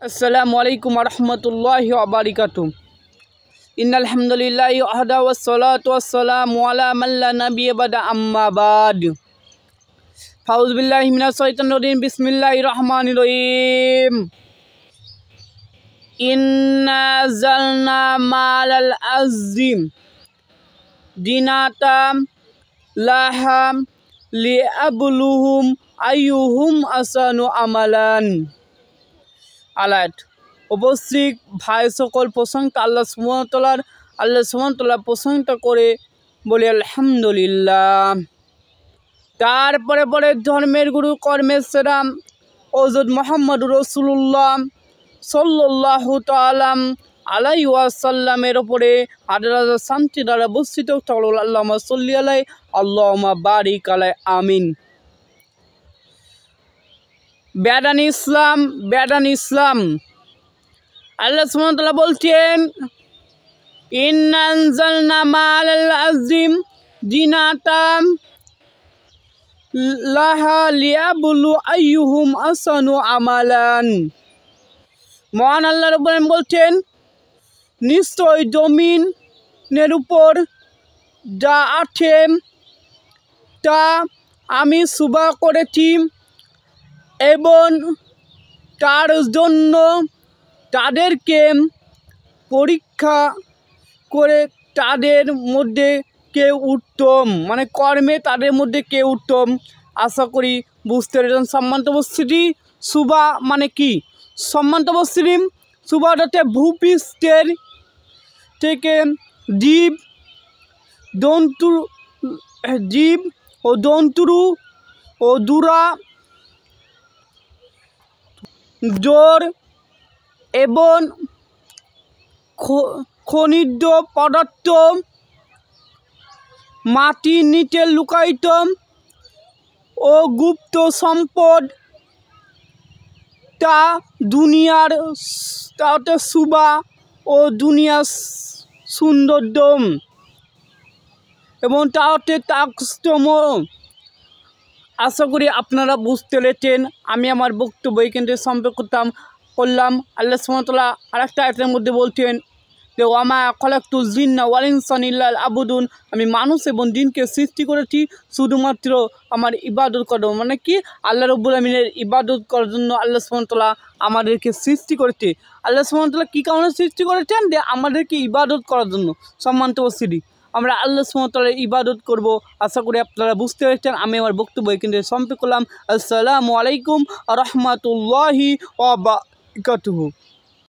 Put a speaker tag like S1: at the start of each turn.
S1: अस्सलामु अलैकुम वरहमतुल्लाहि वबरकातुहू। इन्नल हम्दुलिल्लाहि वहदा वस्सलातु वस्सलामु अला मन ला नबिय्य बअदा अम्मा बाद। फाऊज़ु बिल्लाहि मिनश शैतानिर रजीम। बिस्मिल्लाहिर रहमानिर रहीम। इन्ना ज़लना मालल अज़ीम दिनाता लाहा लिअबलुहुम अय्युहुम अहसानु আমালান। আলায়াত। উপস্থিত ভাই সকল প্রশংসা আল্লাহ সুবহানাহু ওয়া তাআলার প্রশংসা করে বলি আলহামদুলিল্লাহ। তারপরে ধর্মের গুরু কর্মের সেরা হযরত মুহাম্মদুর রাসূলুল্লাহ সাল্লাল্লাহু তাআলা আলাইহি ওয়াসাল্লামের উপরে হাজার শান্তি দ্বারা বর্ষিত হোক। আল্লাহুম্মা সাল্লি আলাইহি আল্লাহুম্মা বারিক আলাইহি আমিন। বেদান ইসলাম আল্লাহ সুবহানাহু ওয়া তাআলা বলছেন, ইন্না আনজালনা মালাল আযীম জিনাতাম লাহা লিয়াবলু আইয়ুহুম আহসানু আমালান। মহান আল্লাহ রাব্বুল আলামিন বলছেন, নিশ্চয় জমিনের উপর যা আছে তা আমি সুবা করেছি এবং তার জন্য তাদেরকে পরীক্ষা করে তাদের মধ্যে কেউ উত্তম, মানে কর্মে তাদের মধ্যে কেউ উত্তম। আশা করি বুঝতে পেরেছেন। সম্মানিত উপস্থিতি, সুবা মানে কি? সম্মানিত উপস্থিতি, সুবাটা হচ্ছে ভূপৃষ্ঠের থেকে জীব ও জন্তুরু ও দুরা জোর এবং খনিজ পদার্থ মাটির নিচে লুকায়িত ও গুপ্ত সম্পদ তা দুনিয়ার তাতে সুবা ও দুনিয়ার সৌন্দর্য এবং তাতে তাকস্তম। আশা করি আপনারা বুঝতে পেরেছেন। আমি আমার বক্তব্য এখান থেকে সম্পর্ক করলাম। আল্লাহ সুবহানাহু ওয়া তাআলা আরেকটা আয়াতের মধ্যে বলছেন যে, ওয়ামা খালাকতুল জিন্না ওয়াল ইনসানা ইল্লা লিয়াবুদুন। আমি মানুষ এবং জিনকে সৃষ্টি করেছি শুধুমাত্র আমার ইবাদত করার, মানে কি আল্লাহ রাব্বুল আমিনের ইবাদত করার জন্য আল্লাহ সুবহানাহু ওয়া তাআলা আমাদেরকে সৃষ্টি করেছে। আল্লাহ সুবহানাহু ওয়া তাআলা কী কারণে সৃষ্টি করেছেন? যে আমাদেরকে ইবাদত করার জন্য। সম্মানিত উপস্থিতি, আমরা আল্লাহ সুবহানাহু ওয়া তাআলার ইবাদত করব। আশা করি আপনারা বুঝতে পেরেছেন। আমি আমার বক্তব্য এখান থেকে সমাপ্ত করলাম। আসসালামু আলাইকুম ওয়া রাহমাতুল্লাহি ওয়া বারাকাতুহু।